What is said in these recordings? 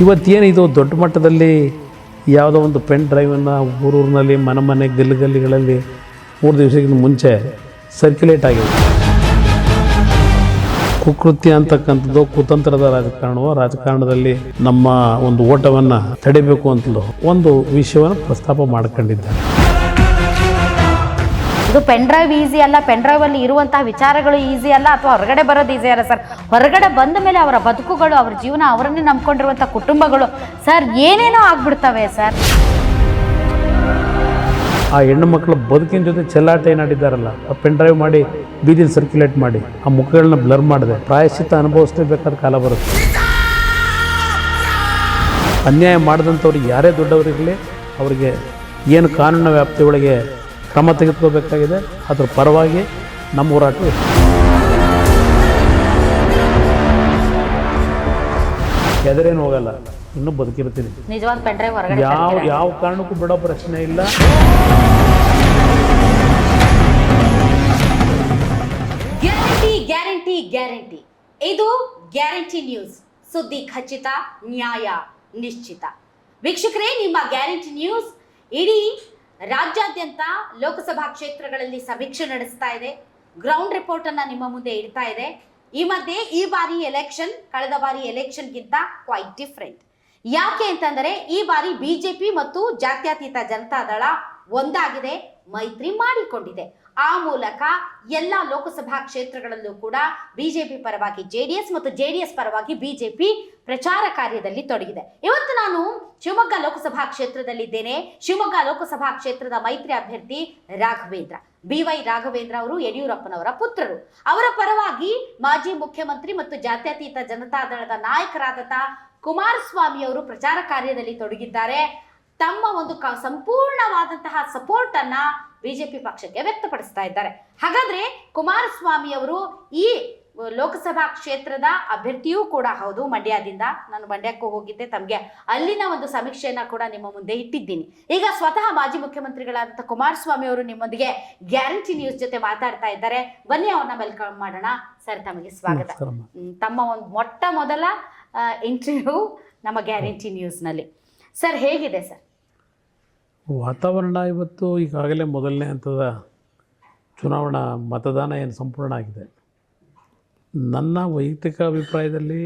ಇವತ್ತೇನು ಇದು ದೊಡ್ಡ ಮಟ್ಟದಲ್ಲಿ ಯಾವುದೋ ಒಂದು ಪೆನ್ ಡ್ರೈವನ್ನು ಊರೂರಿನಲ್ಲಿ ಮನೆ ಗಲ್ಲಿಗಳಲ್ಲಿ 3 ದಿವಸಕ್ಕಿಂತ ಮುಂಚೆ ಸರ್ಕ್ಯುಲೇಟ್ ಆಗಿದೆ. ಕುಕೃತ್ಯ ಅಂತಕ್ಕಂಥದ್ದು ಕುತಂತ್ರದ ರಾಜಕಾರಣದಲ್ಲಿ ನಮ್ಮ ಒಂದು ಓಟವನ್ನು ತಡಿಬೇಕು ಅಂತಲೂ ಒಂದು ವಿಷಯವನ್ನು ಪ್ರಸ್ತಾಪ ಮಾಡ್ಕೊಂಡಿದ್ದಾರೆ. ಇದು ಪೆನ್ ಡ್ರೈವ್ ಈಸಿ ಅಲ್ಲ, ಪೆನ್ ಡ್ರೈವ್ ಅಲ್ಲಿ ಇರುವಂತಹ ವಿಚಾರಗಳು ಈಸಿ ಅಲ್ಲ, ಅಥವಾ ಹೊರಗಡೆ ಬರೋದು ಈಸಿ ಅಲ್ಲ ಸರ್. ಹೊರಗಡೆ ಬಂದ ಮೇಲೆ ಅವರ ಬದುಕುಗಳು, ಅವರ ಜೀವನ, ಅವರನ್ನೇ ನಂಬ್ಕೊಂಡಿರುವಂತಹ ಕುಟುಂಬಗಳು ಸರ್ ಏನೇನೋ ಆಗ್ಬಿಡ್ತವೆ ಸರ್. ಆ ಹೆಣ್ಣು ಮಕ್ಕಳ ಬದುಕಿನ ಜೊತೆ ಚೆಲ್ಲಾಟ ಏನಾಡಿದ್ದಾರಲ್ಲ, ಆ ಪೆನ್ ಡ್ರೈವ್ ಮಾಡಿ ಬೀದಿಲಿ ಸರ್ಕ್ಯುಲೇಟ್ ಮಾಡಿ ಆ ಮುಖಗಳನ್ನ ಬ್ಲರ್ ಮಾಡಿದೆ ಪ್ರಾಯಶ್ಚಿತ್ತ ಅನುಭವಿಸಲೇಬೇಕಾದ ಕಾಲ ಬರುತ್ತೆ. ಅನ್ಯಾಯ ಮಾಡಿದಂಥವ್ರಿಗೆ ಯಾರೇ ದೊಡ್ಡವರಿರಲಿ ಅವರಿಗೆ ಏನು ಕಾನೂನಿನ ವ್ಯಾಪ್ತಿಯೊಳಗೆ ಕ್ರಮ ತೆಗೆದುಕೋಬೇಕಾಗಿದೆ. ಅದರ ಪರವಾಗಿ ನಮ್ಮ ಹೋರಾಟ ಎದರೇನು ಹೋಗಲ್ಲ, ಇನ್ನೂ ಬದುಕಿರ್ತೀನಿ. ನಿಜವಾದ ಪೆನ್ ಡ್ರೈವ್ ಹೊರಗಡೆ ಯಾವ ಕಾರಣಕ್ಕೂ ಬಿಡೋ ಪ್ರಶ್ನೆ ಇಲ್ಲ. ಗ್ಯಾರಂಟಿ ಇದು ಗ್ಯಾರಂಟಿ ನ್ಯೂಸ್. ಸುದ್ದಿ ಖಚಿತ, ನ್ಯಾಯ ನಿಶ್ಚಿತ. ವೀಕ್ಷಕರೇ, ನಿಮ್ಮ ಗ್ಯಾರಂಟಿ ನ್ಯೂಸ್ ಇಡೀ ರಾಜ್ಯಾದ್ಯಂತ ಲೋಕಸಭಾ ಕ್ಷೇತ್ರಗಳಲ್ಲಿ ಸಮೀಕ್ಷೆ ನಡೆಸ್ತಾ ಇದೆ. ಗ್ರೌಂಡ್ ರಿಪೋರ್ಟ್ ಅನ್ನ ನಿಮ್ಮ ಮುಂದೆ ಇಡ್ತಾ ಇದೆ. ಈ ಮಧ್ಯೆ ಈ ಬಾರಿ ಎಲೆಕ್ಷನ್ ಕಳೆದ ಬಾರಿ ಎಲೆಕ್ಷನ್ಗಿಂತ ಕ್ವೈಟ್ ಡಿಫ್ರೆಂಟ್. ಯಾಕೆ ಅಂತಂದರೆ ಈ ಬಾರಿ ಬಿಜೆಪಿ ಮತ್ತು ಜಾತ್ಯತೀತ ಜನತಾದಳ ಒಂದಾಗಿದೆ, ಮೈತ್ರಿ ಮಾಡಿಕೊಂಡಿದೆ. ಆ ಮೂಲಕ ಎಲ್ಲ ಲೋಕಸಭಾ ಕ್ಷೇತ್ರಗಳಲ್ಲೂ ಕೂಡ ಬಿಜೆಪಿ ಪರವಾಗಿ ಜೆಡಿಎಸ್ ಮತ್ತು ಜೆಡಿಎಸ್ ಪರವಾಗಿ ಬಿಜೆಪಿ ಪ್ರಚಾರ ಕಾರ್ಯದಲ್ಲಿ ತೊಡಗಿದೆ. ಇವತ್ತು ನಾನು ಶಿವಮೊಗ್ಗ ಲೋಕಸಭಾ ಕ್ಷೇತ್ರದಲ್ಲಿದ್ದೇನೆ. ಶಿವಮೊಗ್ಗ ಲೋಕಸಭಾ ಕ್ಷೇತ್ರದ ಮೈತ್ರಿ ಅಭ್ಯರ್ಥಿ ರಾಘವೇಂದ್ರ, BY ರಾಘವೇಂದ್ರ ಅವರು ಯಡಿಯೂರಪ್ಪನವರ ಪುತ್ರರು. ಅವರ ಪರವಾಗಿ ಮಾಜಿ ಮುಖ್ಯಮಂತ್ರಿ ಮತ್ತು ಜಾತ್ಯತೀತ ಜನತಾದಳದ ನಾಯಕರಾದಂತಹ ಕುಮಾರಸ್ವಾಮಿ ಅವರು ಪ್ರಚಾರ ಕಾರ್ಯದಲ್ಲಿ ತೊಡಗಿದ್ದಾರೆ. ತಮ್ಮ ಒಂದು ಸಂಪೂರ್ಣವಾದಂತಹ ಸಪೋರ್ಟ್ ಅನ್ನ ಬಿಜೆಪಿ ಪಕ್ಷಕ್ಕೆ ವ್ಯಕ್ತಪಡಿಸ್ತಾ ಇದ್ದಾರೆ. ಹಾಗಾದ್ರೆ ಕುಮಾರಸ್ವಾಮಿ ಅವರು ಈ ಲೋಕಸಭಾ ಕ್ಷೇತ್ರದ ಅಭ್ಯರ್ಥಿಯೂ ಕೂಡ ಹೌದು. ಮಂಡ್ಯದಿಂದ ನಾನು ಮಂಡ್ಯಕ್ಕೂ ಹೋಗಿದ್ದೆ, ತಮಗೆ ಅಲ್ಲಿನ ಒಂದು ಸಮೀಕ್ಷೆಯನ್ನ ಕೂಡ ನಿಮ್ಮ ಮುಂದೆ ಇಟ್ಟಿದ್ದೀನಿ. ಈಗ ಸ್ವತಃ ಮಾಜಿ ಮುಖ್ಯಮಂತ್ರಿಗಳಾದಂಥ ಕುಮಾರಸ್ವಾಮಿ ಅವರು ನಿಮ್ಮೊಂದಿಗೆ ಗ್ಯಾರಂಟಿ ನ್ಯೂಸ್ ಜೊತೆ ಮಾತಾಡ್ತಾ ಇದ್ದಾರೆ. ಬನ್ನಿ ಅವ್ರನ್ನ ವೆಲ್ಕಮ್ ಮಾಡೋಣ. ಸರ್, ತಮಗೆ ಸ್ವಾಗತ. ತಮ್ಮ ಒಂದು ಮೊಟ್ಟ ಮೊದಲ ಇಂಟರ್ವ್ಯೂ ನಮ್ಮ ಗ್ಯಾರಂಟಿ ನ್ಯೂಸ್ನಲ್ಲಿ. ಸರ್, ಹೇಗಿದೆ ಸರ್ ವಾತಾವರಣ? ಇವತ್ತು ಈಗಾಗಲೇ ಮೊದಲನೇ ಹಂತದ ಚುನಾವಣಾ ಮತದಾನ ಏನು ಸಂಪೂರ್ಣ ಆಗಿದೆ. ನನ್ನ ವೈಯಕ್ತಿಕ ಅಭಿಪ್ರಾಯದಲ್ಲಿ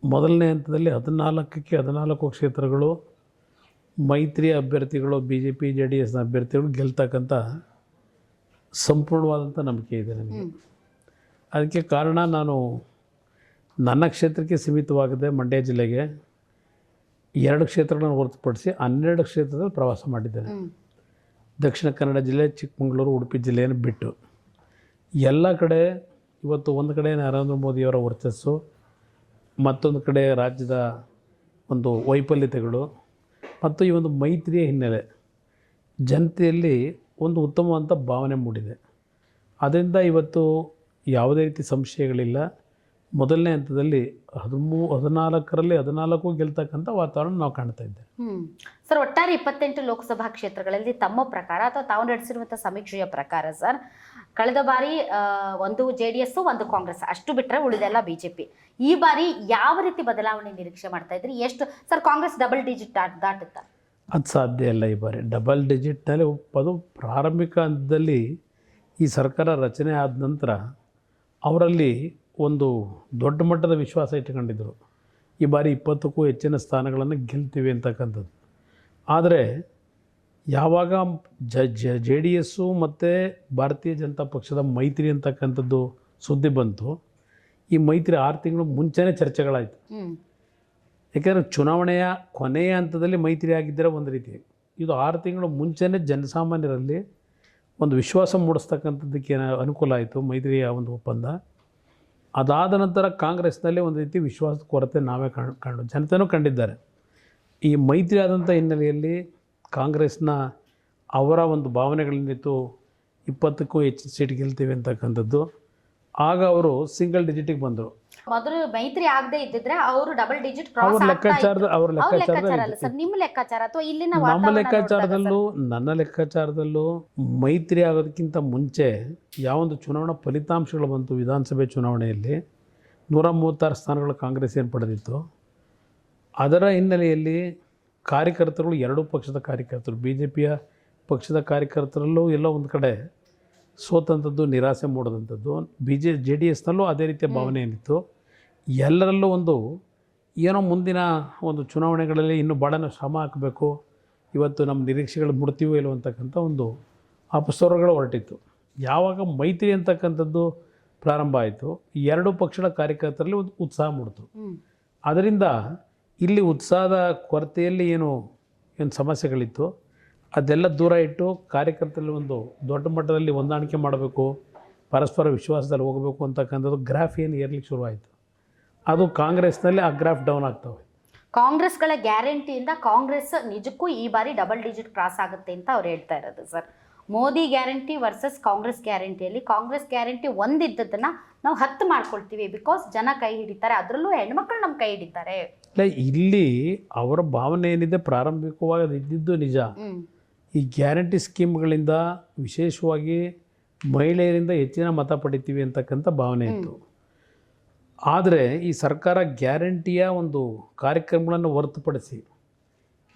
ಮೊದಲನೇ ಹಂತದಲ್ಲಿ 14ಕ್ಕೆ 14 ಕ್ಷೇತ್ರಗಳು ಮೈತ್ರಿ ಅಭ್ಯರ್ಥಿಗಳು, BJP JDS ಅಭ್ಯರ್ಥಿಗಳು ಗೆಲ್ತಕ್ಕಂಥ ಸಂಪೂರ್ಣವಾದಂಥ ನಂಬಿಕೆ ಇದೆ ನನಗೆ. ಅದಕ್ಕೆ ಕಾರಣ, ನಾನು ನನ್ನ ಕ್ಷೇತ್ರಕ್ಕೆ ಸೀಮಿತವಾಗದೆ ಮಂಡ್ಯ ಜಿಲ್ಲೆಗೆ 2 ಕ್ಷೇತ್ರಗಳನ್ನು ಹೊರತುಪಡಿಸಿ 12 ಕ್ಷೇತ್ರದಲ್ಲಿ ಪ್ರವಾಸ ಮಾಡಿದ್ದೇನೆ. ದಕ್ಷಿಣ ಕನ್ನಡ ಜಿಲ್ಲೆ, ಚಿಕ್ಕಮಗಳೂರು, ಉಡುಪಿ ಜಿಲ್ಲೆಯನ್ನು ಬಿಟ್ಟು ಎಲ್ಲ ಕಡೆ ಇವತ್ತು ಒಂದು ಕಡೆ ನರೇಂದ್ರ ಮೋದಿಯವರ ವರ್ಚಸ್ಸು, ಮತ್ತೊಂದು ಕಡೆ ರಾಜ್ಯದ ಒಂದು ವೈಫಲ್ಯತೆಗಳು ಮತ್ತು ಈ ಒಂದು ಮೈತ್ರಿಯ ಹಿನ್ನೆಲೆ ಜನತೆಯಲ್ಲಿ ಒಂದು ಉತ್ತಮವಾದಂಥ ಭಾವನೆ ಮೂಡಿದೆ. ಅದರಿಂದ ಇವತ್ತು ಯಾವುದೇ ರೀತಿ ಸಂಶಯಗಳಿಲ್ಲ. ಮೊದಲನೇ ಹಂತದಲ್ಲಿ 14ರಲ್ಲಿ 14 ಗೆಲ್ತಕ್ಕಂಥ ವಾತಾವರಣ ನಾವು ಕಾಣ್ತಾ ಇದ್ದೇವೆ. ಸರ್, ಒಟ್ಟಾರೆ 28 ಲೋಕಸಭಾ ಕ್ಷೇತ್ರಗಳಲ್ಲಿ ತಮ್ಮ ಪ್ರಕಾರ ಅಥವಾ ತಾವು ನಡೆಸಿರುವಂಥ ಸಮೀಕ್ಷೆಯ ಪ್ರಕಾರ ಸರ್, ಕಳೆದ ಬಾರಿ ಒಂದು JDS, ಒಂದು ಕಾಂಗ್ರೆಸ್, ಅಷ್ಟು ಬಿಟ್ಟರೆ ಉಳಿದೆಲ್ಲ ಬಿಜೆಪಿ. ಈ ಬಾರಿ ಯಾವ ರೀತಿ ಬದಲಾವಣೆ ನಿರೀಕ್ಷೆ ಮಾಡ್ತಾ ಇದ್ರಿ? ಎಷ್ಟು ಸರ್ ಕಾಂಗ್ರೆಸ್ ಡಬಲ್ ಡಿಜಿಟ್ ದಾಟುತ್ತಾ? ಅದು ಸಾಧ್ಯ ಇಲ್ಲ. ಈ ಬಾರಿ ಡಬಲ್ ಡಿಜಿಟ್ನಲ್ಲಿ ಅದು ಪ್ರಾರಂಭಿಕ ಹಂತದಲ್ಲಿ ಈ ಸರ್ಕಾರ ರಚನೆ ಆದ ನಂತರ ಅವರಲ್ಲಿ ಒಂದು ದೊಡ್ಡ ಮಟ್ಟದ ವಿಶ್ವಾಸ ಇಟ್ಟುಕೊಂಡಿದ್ದರು. ಈ ಬಾರಿ 20ಕ್ಕೂ ಹೆಚ್ಚಿನ ಸ್ಥಾನಗಳನ್ನು ಗೆಲ್ತೀವಿ ಅಂತಕ್ಕಂಥದ್ದು. ಆದರೆ ಯಾವಾಗ JDS ಮತ್ತು ಭಾರತೀಯ ಜನತಾ ಪಕ್ಷದ ಮೈತ್ರಿ ಅಂತಕ್ಕಂಥದ್ದು ಸುದ್ದಿ ಬಂತು, ಈ ಮೈತ್ರಿ 6 ತಿಂಗಳು ಮುಂಚೆನೇ ಚರ್ಚೆಗಳಾಯಿತು. ಯಾಕೆಂದರೆ ಚುನಾವಣೆಯ ಕೊನೆಯ ಹಂತದಲ್ಲಿ ಮೈತ್ರಿ ಆಗಿದ್ದರೆ ಒಂದು ರೀತಿ, ಇದು 6 ತಿಂಗಳು ಮುಂಚೆನೇ ಜನಸಾಮಾನ್ಯರಲ್ಲಿ ಒಂದು ವಿಶ್ವಾಸ ಮೂಡಿಸ್ತಕ್ಕಂಥದ್ದಕ್ಕೆ ಅನುಕೂಲ ಆಯಿತು ಮೈತ್ರಿಯ ಒಂದು ಒಪ್ಪಂದ. ಅದಾದ ನಂತರ ಕಾಂಗ್ರೆಸ್ನಲ್ಲಿ ಒಂದು ರೀತಿ ವಿಶ್ವಾಸದ ಕೊರತೆ ನಾವೇ ಕಂಡು ಜನತೆಯೂ ಕಂಡಿದ್ದಾರೆ. ಈ ಮೈತ್ರಿ ಆದಂಥ ಹಿನ್ನೆಲೆಯಲ್ಲಿ ಕಾಂಗ್ರೆಸ್ನ ಅವರ ಒಂದು ಭಾವನೆಗಳನ್ನಿತ್ತು 20ಕ್ಕೂ ಹೆಚ್ಚು ಸೀಟ್ ಗೆಲ್ತೀವಿ ಅಂತಕ್ಕಂಥದ್ದು. ಆಗ ಅವರು ಸಿಂಗಲ್ ಡಿಜಿಟಿಗೆ ಬಂದರು. ಮೊದಲು ಮೈತ್ರಿ ಆಗದೆ ಇದ್ದಿದ್ರೆ ಅವರು ಡಬಲ್ ಡಿಜಿಟ್ ಅವ್ರ ಲೆಕ್ಕಾಚಾರದಲ್ಲಿ ಸರ್, ನಿಮ್ಮ ಲೆಕ್ಕಾಚಾರ ಅಥವಾ ಇಲ್ಲಿನ ನಮ್ಮ ಲೆಕ್ಕಾಚಾರದಲ್ಲೂ ನನ್ನ ಲೆಕ್ಕಾಚಾರದಲ್ಲೂ ಮೈತ್ರಿ ಆಗೋದಕ್ಕಿಂತ ಮುಂಚೆ ಯಾವೊಂದು ಚುನಾವಣಾ ಫಲಿತಾಂಶಗಳು ಬಂತು, ವಿಧಾನಸಭೆ ಚುನಾವಣೆಯಲ್ಲಿ 136 ಸ್ಥಾನಗಳು ಕಾಂಗ್ರೆಸ್ ಏನು ಪಡೆದಿತ್ತು, ಅದರ ಹಿನ್ನೆಲೆಯಲ್ಲಿ ಕಾರ್ಯಕರ್ತರುಗಳು ಎರಡೂ ಪಕ್ಷದ ಕಾರ್ಯಕರ್ತರು ಬಿ ಜೆ ಪಿಯ ಪಕ್ಷದ ಕಾರ್ಯಕರ್ತರಲ್ಲೂ ಎಲ್ಲೋ ಒಂದು ಕಡೆ ಸೋತಂಥದ್ದು, ನಿರಾಸೆ ಮೂಡಿದಂಥದ್ದು. ಜೆ ಡಿ ಎಸ್ನಲ್ಲೂ ಅದೇ ರೀತಿಯ ಭಾವನೆ ಏನಿತ್ತು. ಎಲ್ಲರಲ್ಲೂ ಒಂದು ಏನೋ ಮುಂದಿನ ಒಂದು ಚುನಾವಣೆಗಳಲ್ಲಿ ಇನ್ನೂ ಭಾಳ ಶ್ರಮ ಹಾಕಬೇಕು, ಇವತ್ತು ನಮ್ಮ ನಿರೀಕ್ಷೆಗಳು ಮುಡ್ತೀವೋ ಇಲ್ಲೋ ಅಂತಕ್ಕಂಥ ಒಂದು ಅಪಸ್ವರಗಳು ಹೊರಟಿತ್ತು. ಯಾವಾಗ ಮೈತ್ರಿ ಅಂತಕ್ಕಂಥದ್ದು ಪ್ರಾರಂಭ ಆಯಿತು, ಎರಡೂ ಪಕ್ಷಗಳ ಕಾರ್ಯಕರ್ತರಲ್ಲಿ ಒಂದು ಉತ್ಸಾಹ ಮೂಡಿತು. ಅದರಿಂದ ಇಲ್ಲಿ ಉತ್ಸಾಹದ ಕೊರತೆಯಲ್ಲಿ ಏನು ಸಮಸ್ಯೆಗಳಿತ್ತು ಅದೆಲ್ಲ ದೂರ ಇಟ್ಟು ಕಾರ್ಯಕರ್ತರಲ್ಲಿ ಒಂದು ದೊಡ್ಡ ಮಟ್ಟದಲ್ಲಿ ಹೊಂದಾಣಿಕೆ ಮಾಡಬೇಕು, ಪರಸ್ಪರ ವಿಶ್ವಾಸದಲ್ಲಿ ಹೋಗಬೇಕು ಅಂತಕ್ಕಂಥದ್ದು ಗ್ರಾಫ್ ಏನು ಏರ್ಲಿಕ್ಕೆ ಶುರುವಾಯಿತು. ಅದು ಕಾಂಗ್ರೆಸ್ನಲ್ಲಿ ಆ ಗ್ರಾಫ್ ಡೌನ್ ಆಗ್ತವೆ. ಕಾಂಗ್ರೆಸ್ಗಳ ಗ್ಯಾರಂಟಿಯಿಂದ ಕಾಂಗ್ರೆಸ್ ನಿಜಕ್ಕೂ ಈ ಬಾರಿ ಡಬಲ್ ಡಿಜಿಟ್ ಕ್ರಾಸ್ ಆಗುತ್ತೆ ಅಂತ ಅವ್ರು ಹೇಳ್ತಾ ಇರೋದು sir. Modi guarantee versus Congress ಗ್ಯಾರಂಟಿಯಲ್ಲಿ ಕಾಂಗ್ರೆಸ್ ಗ್ಯಾರಂಟಿ ಒಂದಿದ್ದದನ್ನು ನಾವು 10 ಮಾಡ್ಕೊಳ್ತೀವಿ, ಬಿಕಾಸ್ ಜನ ಕೈ ಹಿಡಿತಾರೆ, ಅದರಲ್ಲೂ ಹೆಣ್ಮಕ್ಳು ನಮ್ಮ ಕೈ ಹಿಡಿತಾರೆ. ಇಲ್ಲ, ಇಲ್ಲಿ ಅವರ ಭಾವನೆ ಏನಿದೆ ಪ್ರಾರಂಭಿಕವಾಗಿ ಅದು ಇದ್ದಿದ್ದು ನಿಜ. ಈ ಗ್ಯಾರಂಟಿ ಸ್ಕೀಮ್ಗಳಿಂದ ವಿಶೇಷವಾಗಿ ಮಹಿಳೆಯರಿಂದ ಹೆಚ್ಚಿನ ಮತ ಪಡಿತೀವಿ ಅಂತಕ್ಕಂಥ ಭಾವನೆ ಇತ್ತು. ಆದರೆ ಈ ಸರ್ಕಾರ ಗ್ಯಾರಂಟಿಯ ಒಂದು ಕಾರ್ಯಕ್ರಮಗಳನ್ನು ಹೊರತುಪಡಿಸಿ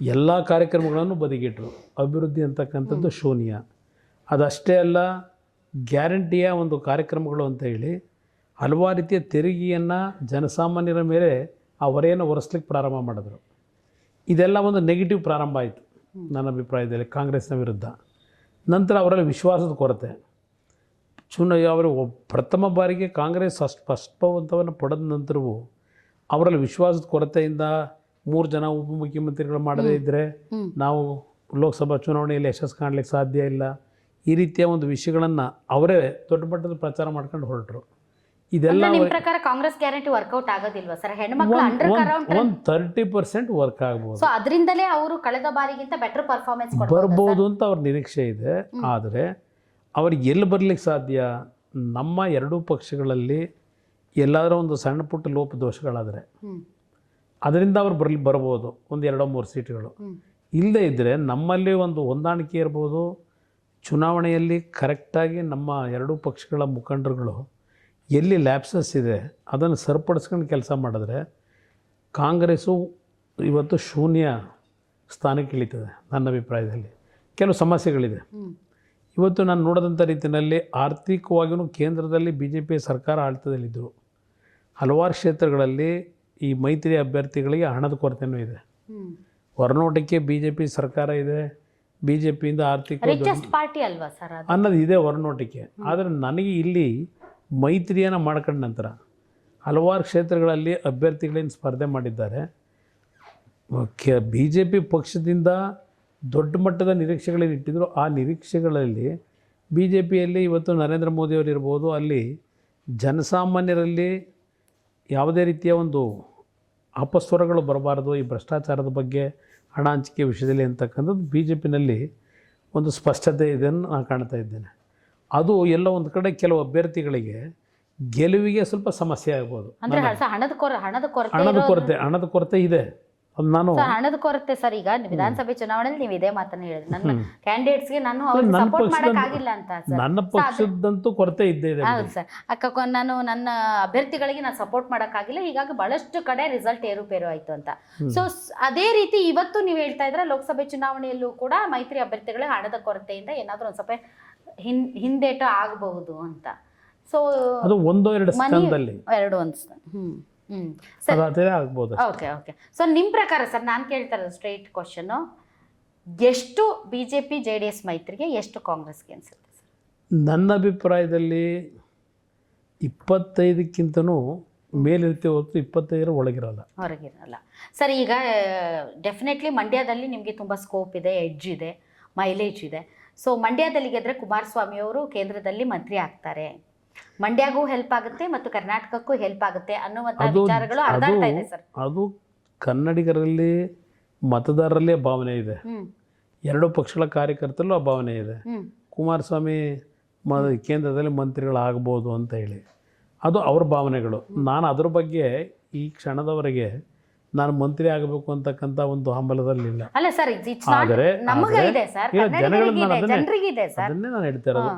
ಎಲ್ಲ ಕಾರ್ಯಕ್ರಮಗಳನ್ನು ಬದಿಗಿಟ್ರು. ಅಭಿವೃದ್ಧಿ ಅಂತಕ್ಕಂಥದ್ದು ಶೂನ್ಯ. ಅದಷ್ಟೇ ಅಲ್ಲ, ಗ್ಯಾರಂಟಿಯ ಒಂದು ಕಾರ್ಯಕ್ರಮಗಳು ಅಂತ ಹೇಳಿ ಹಲವಾರು ರೀತಿಯ ತೆರಿಗೆಯನ್ನು ಜನಸಾಮಾನ್ಯರ ಮೇಲೆ ಆ ಹೊರೆಯನ್ನು ಹೊರಿಸ್ಲಿಕ್ಕೆ ಪ್ರಾರಂಭ ಮಾಡಿದ್ರು. ಇದೆಲ್ಲ ಒಂದು ನೆಗೆಟಿವ್ ಪ್ರಾರಂಭ ಆಯಿತು ನನ್ನ ಅಭಿಪ್ರಾಯದಲ್ಲಿ ಕಾಂಗ್ರೆಸ್ನ ವಿರುದ್ಧ. ನಂತರ ಅವರಲ್ಲಿ ವಿಶ್ವಾಸದ ಕೊರತೆ. ಅವರು ಪ್ರಥಮ ಬಾರಿಗೆ ಕಾಂಗ್ರೆಸ್ ಸ್ಪಷ್ಟವಂತವನ್ನು ಪಡೆದ ನಂತರವೂ ಅವರಲ್ಲಿ ವಿಶ್ವಾಸದ ಕೊರತೆಯಿಂದ 3 ಜನ ಉಪಮುಖ್ಯಮಂತ್ರಿಗಳು ಮಾಡದೇ ಇದ್ದರೆ ನಾವು ಲೋಕಸಭಾ ಚುನಾವಣೆಯಲ್ಲಿ ಯಶಸ್ಸು ಕಾಣಲಿಕ್ಕೆ ಸಾಧ್ಯ ಇಲ್ಲ, ಈ ರೀತಿಯ ಒಂದು ವಿಷಯಗಳನ್ನು ಅವರೇ ದೊಡ್ಡ ಮಟ್ಟದ ಪ್ರಚಾರ ಮಾಡ್ಕೊಂಡು ಹೊರಟರು. ಇದೆಲ್ಲ ನಿಮ್ಮ ಪ್ರಕಾರ ಕಾಂಗ್ರೆಸ್ ಗ್ಯಾರಂಟಿ ವರ್ಕೌಟ್ ಆಗೋದಿಲ್ವಾ ಸರ್? ಹೆಣ್ಮಕ್ಳು ಅಂಡರ್ ಕರೌಂಡ್ ಒಂದು 30% ವರ್ಕ್ ಆಗ್ಬೋದು. ಸೊ ಅದರಿಂದಲೇ ಅವರು ಕಳೆದ ಬಾರಿಗಿಂತ ಬೆಟರ್ ಪರ್ಫಾರ್ಮೆನ್ಸ್ ಬರ್ಬೋದು ಅಂತ ಅವ್ರ ನಿರೀಕ್ಷೆ ಇದೆ. ಆದರೆ ಅವ್ರಿಗೆ ಎಲ್ಲಿ ಬರಲಿಕ್ಕೆ ಸಾಧ್ಯ? ನಮ್ಮ ಎರಡೂ ಪಕ್ಷಗಳಲ್ಲಿ ಎಲ್ಲಾದರೂ ಒಂದು ಸಣ್ಣ ಪುಟ್ಟ ಲೋಪದೋಷಗಳಾದರೆ ಅದರಿಂದ ಅವ್ರು ಬರ್ಬೋದು ಒಂದು 2-3 ಸೀಟ್ಗಳು. ಇಲ್ಲದೇ ಇದ್ದರೆ ನಮ್ಮಲ್ಲಿ ಒಂದು ಹೊಂದಾಣಿಕೆ ಇರ್ಬೋದು. ಚುನಾವಣೆಯಲ್ಲಿ ಕರೆಕ್ಟಾಗಿ ನಮ್ಮ ಎರಡೂ ಪಕ್ಷಗಳ ಮುಖಂಡರುಗಳು ಎಲ್ಲಿ ಲ್ಯಾಪ್ಸಸ್ ಇದೆ ಅದನ್ನು ಸರಿಪಡಿಸ್ಕೊಂಡು ಕೆಲಸ ಮಾಡಿದ್ರೆ ಕಾಂಗ್ರೆಸ್ಸು ಇವತ್ತು ಶೂನ್ಯ ಸ್ಥಾನಕ್ಕೆ ಇಳಿತದೆ. ನನ್ನ ಅಭಿಪ್ರಾಯದಲ್ಲಿ ಕೆಲವು ಸಮಸ್ಯೆಗಳಿದೆ. ಇವತ್ತು ನಾನು ನೋಡಿದಂಥ ರೀತಿಯಲ್ಲಿ ಆರ್ಥಿಕವಾಗಿಯೂ ಕೇಂದ್ರದಲ್ಲಿ ಬಿ ಜೆ ಪಿ ಸರ್ಕಾರ ಆಳ್ತದಲ್ಲಿದ್ದರು. ಹಲವಾರು ಕ್ಷೇತ್ರಗಳಲ್ಲಿ ಈ ಮೈತ್ರಿ ಅಭ್ಯರ್ಥಿಗಳಿಗೆ ಹಣದ ಕೊರತೆಯೂ ಇದೆ. ಹೊರನೋಟಕ್ಕೆ ಬಿ ಜೆ ಪಿ ಸರ್ಕಾರ ಇದೆ, ಬಿ ಜೆ ಪಿಯಿಂದ ಆರ್ಥಿಕ ಪಾರ್ಟಿ ಅಲ್ವಾ ಸರ್ ಅನ್ನೋದು ಇದೆ ಹೊರನೋಟಕ್ಕೆ. ಆದರೆ ನನಗೆ ಇಲ್ಲಿ ಮೈತ್ರಿಯನ್ನು ಮಾಡ್ಕೊಂಡ ನಂತರ ಹಲವಾರು ಕ್ಷೇತ್ರಗಳಲ್ಲಿ ಅಭ್ಯರ್ಥಿಗಳೇನು ಸ್ಪರ್ಧೆ ಮಾಡಿದ್ದಾರೆ. ಬಿ ಜೆ ಪಿ ಪಕ್ಷದಿಂದ ದೊಡ್ಡ ಮಟ್ಟದ ನಿರೀಕ್ಷೆಗಳೇನು ಇಟ್ಟಿದ್ರು, ಆ ನಿರೀಕ್ಷೆಗಳಲ್ಲಿ ಬಿ ಜೆ ಪಿಯಲ್ಲಿ ಇವತ್ತು ನರೇಂದ್ರ ಮೋದಿಯವರು ಇರ್ಬೋದು, ಅಲ್ಲಿ ಜನಸಾಮಾನ್ಯರಲ್ಲಿ ಯಾವುದೇ ರೀತಿಯ ಒಂದು ಅಪಸ್ವರಗಳು ಬರಬಾರ್ದು, ಈ ಭ್ರಷ್ಟಾಚಾರದ ಬಗ್ಗೆ, ಹಣ ಹಂಚಿಕೆ ವಿಷಯದಲ್ಲಿ ಅಂತಕ್ಕಂಥದ್ದು ಬಿ ಜೆ ಪಿನಲ್ಲಿ ಒಂದು ಸ್ಪಷ್ಟತೆ ಇದನ್ನು ನಾನು ಕಾಣ್ತಾ ಇದ್ದೇನೆ. ಅದು ಎಲ್ಲೋ ಒಂದು ಕಡೆ ಕೆಲವು ಅಭ್ಯರ್ಥಿಗಳಿಗೆ ಗೆಲುವಿಗೆ ಸ್ವಲ್ಪ ಸಮಸ್ಯೆ ಆಗ್ಬೋದು. ಹಣದ ಕೊರತೆ ಇದೆ. ಅದು ನಾನು ಹಣದ ಕೊರತೆ ಸರ್. ಈಗ ವಿಧಾನಸಭೆ ಚುನಾವಣೆಯಲ್ಲಿ ನೀವು ಇದೇ ಮಾತನ್ನ ಹೇಳಿದ್ರಿ, ನನ್ನ ಕ್ಯಾಂಡಿಡೇಟ್ಸ್ಗೆ ನಾನು ಸಪೋರ್ಟ್ ಮಾಡೋಕ್ಕಾಗಿಲ್ಲ ಅಂತ. ನನ್ನ ಪಕ್ಷದಂತೂ ಕೊರತೆ ಇದ್ದೇ ಇದೆ. ಹೌದು ಸರ್. ನಾನು ನನ್ನ ಅಭ್ಯರ್ಥಿಗಳಿಗೆ ನಾನು ಸಪೋರ್ಟ್ ಮಾಡೋಕ್ಕಾಗಿಲ್ಲ, ಹೀಗಾಗಿ ಬಹಳಷ್ಟು ಕಡೆ ರಿಸಲ್ಟ್ ಏರುಪೇರು ಆಯಿತು ಅಂತ. ಸೊ ಅದೇ ರೀತಿ ಇವತ್ತು ನೀವು ಹೇಳ್ತಾ ಇದ್ರೆ ಲೋಕಸಭೆ ಚುನಾವಣೆಯಲ್ಲೂ ಕೂಡ ಮೈತ್ರಿ ಅಭ್ಯರ್ಥಿಗಳಿಗೆ ಹಣದ ಕೊರತೆಯಿಂದ ಏನಾದರೂ ಒಂದು ಸ್ವಲ್ಪ ಹಿಂದೇಟ ಆಗಬಹುದು ಅಂತ. ಸೊ ಅದು 1-2 ಸ್ಥಾನದಲ್ಲಿ ಆಗ್ಬೋದು. ಓಕೆ. ಸೊ ನಿಮ್ಮ ಪ್ರಕಾರ ಸರ್, ನಾನು ಕೇಳ್ತಾ ಇರೋದು ಸ್ಟ್ರೈಟ್ ಕ್ವಶನು, ಎಷ್ಟು BJP JDS ಮೈತ್ರಿಗೆ, ಎಷ್ಟು ಕಾಂಗ್ರೆಸ್ಗೆ ಅನ್ಸುತ್ತೆ ಸರ್? ನನ್ನ ಅಭಿಪ್ರಾಯದಲ್ಲಿ 25ಕ್ಕಿಂತನೂ ಮೇಲಿರುತ್ತೆ ಹೊರತು 25 ಹೊರಗಿರಲ್ಲ ಸರ್. ಈಗ ಡೆಫಿನೆಟ್ಲಿ ಮಂಡ್ಯದಲ್ಲಿ ನಿಮಗೆ ತುಂಬ ಸ್ಕೋಪ್ ಇದೆ, ಎಡ್ಜ್ ಇದೆ, ಮೈಲೇಜ್ ಇದೆ. ಸೊ ಮಂಡ್ಯದಲ್ಲಿ ಗೆದ್ರೆ ಕುಮಾರಸ್ವಾಮಿ ಅವರು ಕೇಂದ್ರದಲ್ಲಿ ಮಂತ್ರಿ ಆಗ್ತಾರೆ, ಮಂಡ್ಯಗೂ ಹೆಲ್ಪ್ ಆಗುತ್ತೆ ಮತ್ತು ಕರ್ನಾಟಕಕ್ಕೂ ಹೆಲ್ಪ್ ಆಗುತ್ತೆ ಅನ್ನುವಂಥ ವಿಚಾರಗಳು ಹರಿದಾಡ್ತಾ ಇದೆ ಸರ್. ಅದು ಕನ್ನಡಿಗರಲ್ಲಿ ಮತದಾರರಲ್ಲಿ ಭಾವನೆ ಇದೆ, ಎರಡೂ ಪಕ್ಷಗಳ ಕಾರ್ಯಕರ್ತರಲ್ಲೂ ಆ ಭಾವನೆ ಇದೆ. ಕುಮಾರಸ್ವಾಮಿ ಕೇಂದ್ರದಲ್ಲಿ ಮಂತ್ರಿಗಳಾಗ್ಬೋದು ಅಂತ ಹೇಳಿ ಅದು ಅವ್ರ ಭಾವನೆಗಳು. ನಾನು ಅದ್ರ ಬಗ್ಗೆ ಈ ಕ್ಷಣದವರೆಗೆ ನಾನು ಮಂತ್ರಿ ಆಗಬೇಕು ಅಂತಕ್ಕಂಥ ಒಂದು ಹಂಬಲದಲ್ಲಿಲ್ಲ. ಆದರೆ ಅದನ್ನೇ ನಾನು ಹೇಳ್ತಾ ಇರೋದು.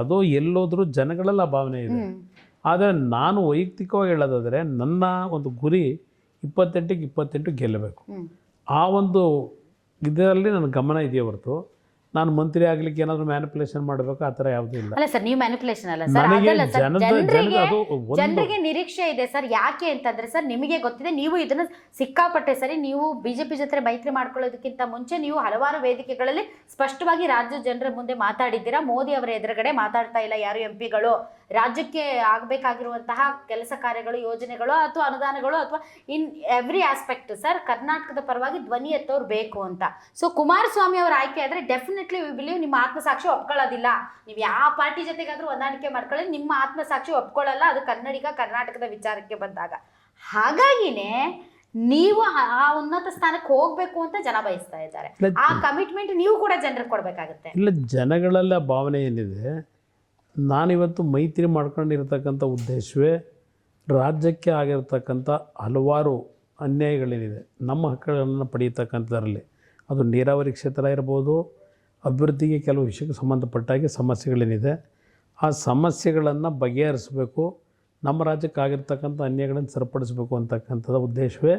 ಅದು ಎಲ್ಲೋದ್ರೂ ಜನಗಳೆಲ್ಲ ಭಾವನೆ ಇದೆ. ಆದರೆ ನಾನು ವೈಯಕ್ತಿಕವಾಗಿ ಹೇಳೋದಾದರೆ ನನ್ನ ಒಂದು ಗುರಿ 28ಕ್ಕೆ 28 ಗೆಲ್ಲಬೇಕು. ಹ್ಮ್. ಆ ಒಂದು ಇದರಲ್ಲಿ ನನ್ನ ಗಮನ ಇದೆಯೇ ಹೊರತು ನಾನು ಮಂತ್ರಿ ಆಗಲಿಕ್ಕೆ ಏನಾದರೂ ಮ್ಯಾನಿಪುಲೇಷನ್ ಮಾಡಬೇಕು ಆ ಥರ ಯಾವುದೂ ಇಲ್ಲ. ಅಲ್ಲ ಸರ್, ನೀವು ಮ್ಯಾನಿಪುಲೇಷನ್ ಅಲ್ಲ ಸರ್, ನನಗೆ ಅದಲ್ಲ ಸರ್, ಜನರಿಗೆ ಅದು ಒಂದು ಜನರಿಗೆ ನಿರೀಕ್ಷೆ ಇದೆ ಸರ್. ಯಾಕೆ ಅಂತಂದ್ರೆ ಸರ್, ನಿಮಗೆ ಗೊತ್ತಿದೆ, ನೀವು ಇದನ್ನ ಸಿಕ್ಕಾಪಟ್ಟೆ ಸರಿ, ನೀವು ಬಿಜೆಪಿ ಜೊತೆ ಮೈತ್ರಿ ಮಾಡ್ಕೊಳ್ಳೋದಕ್ಕಿಂತ ಮುಂಚೆ ನೀವು ಹಲವಾರು ವೇದಿಕೆಗಳಲ್ಲಿ ಸ್ಪಷ್ಟವಾಗಿ ರಾಜ್ಯ ಜನರ ಮುಂದೆ ಮಾತಾಡಿದ್ದೀರಾ. ಮೋದಿ ಅವರ ಎದುರುಗಡೆ ಮಾತಾಡ್ತಾ ಇಲ್ಲ ಯಾರು ಎಂಪಿಗಳು. ರಾಜ್ಯಕ್ಕೆ ಆಗಬೇಕಾಗಿರುವಂತಹ ಕೆಲಸ ಕಾರ್ಯಗಳು, ಯೋಜನೆಗಳು ಅಥವಾ ಅನುದಾನಗಳು ಅಥವಾ ಇನ್ ಎವ್ರಿ ಆಸ್ಪೆಕ್ಟ್ ಸರ್, ಕರ್ನಾಟಕದ ಪರವಾಗಿ ಧ್ವನಿ ಎತ್ತೋರು ಬೇಕು ಅಂತ. ಸೊ ಕುಮಾರಸ್ವಾಮಿ ಅವರ ಆಯ್ಕೆ ಆದರೆ ಡೆಫಿನೆಟ್ಲಿ ವಿ ಬಿಲೀವ್ ನಿಮ್ಮ ಆತ್ಮಸಾಕ್ಷಿ ಒಪ್ಕೊಳ್ಳೋದಿಲ್ಲ. ನೀವು ಯಾವ ಪಾರ್ಟಿ ಜೊತೆಗಾದ್ರೂ ಹೊಂದಾಣಿಕೆ ಮಾಡ್ಕೊಳ್ಳಿ, ನಿಮ್ಮ ಆತ್ಮಸಾಕ್ಷಿ ಒಪ್ಕೊಳ್ಳಲ್ಲ. ಅದು ಕರ್ನಾಟಕದ ವಿಚಾರಕ್ಕೆ ಬಂದಾಗ. ಹಾಗಾಗಿನೇ ನೀವು ಆ ಉನ್ನತ ಸ್ಥಾನಕ್ಕೆ ಹೋಗ್ಬೇಕು ಅಂತ ಜನ ಬಯಸ್ತಾ ಇದ್ದಾರೆ. ಆ ಕಮಿಟ್ಮೆಂಟ್ ನೀವು ಕೂಡ ಜನರಿಗೆ ಕೊಡ್ಬೇಕಾಗುತ್ತೆ. ಇಲ್ಲ, ಜನಗಳೆಲ್ಲ ಭಾವನೆ ಏನಿದೆ, ನಾನಿವತ್ತು ಮೈತ್ರಿ ಮಾಡ್ಕೊಂಡಿರ್ತಕ್ಕಂಥ ಉದ್ದೇಶವೇ ರಾಜ್ಯಕ್ಕೆ ಆಗಿರ್ತಕ್ಕಂಥ ಹಲವಾರು ಅನ್ಯಾಯಗಳೇನಿದೆ, ನಮ್ಮ ಹಕ್ಕುಗಳನ್ನು ಪಡೆಯತಕ್ಕಂಥದ್ರಲ್ಲಿ, ಅದು ನೀರಾವರಿ ಕ್ಷೇತ್ರ ಇರ್ಬೋದು, ಅಭಿವೃದ್ಧಿಗೆ ಕೆಲವು ವಿಷಯಕ್ಕೆ ಸಂಬಂಧಪಟ್ಟಾಗೆ ಸಮಸ್ಯೆಗಳೇನಿದೆ, ಆ ಸಮಸ್ಯೆಗಳನ್ನು ಬಗೆಹರಿಸಬೇಕು, ನಮ್ಮ ರಾಜ್ಯಕ್ಕೆ ಆಗಿರ್ತಕ್ಕಂಥ ಅನ್ಯಾಯಗಳನ್ನು ಸರಿಪಡಿಸಬೇಕು ಅಂತಕ್ಕಂಥದ್ದು ಉದ್ದೇಶವೇ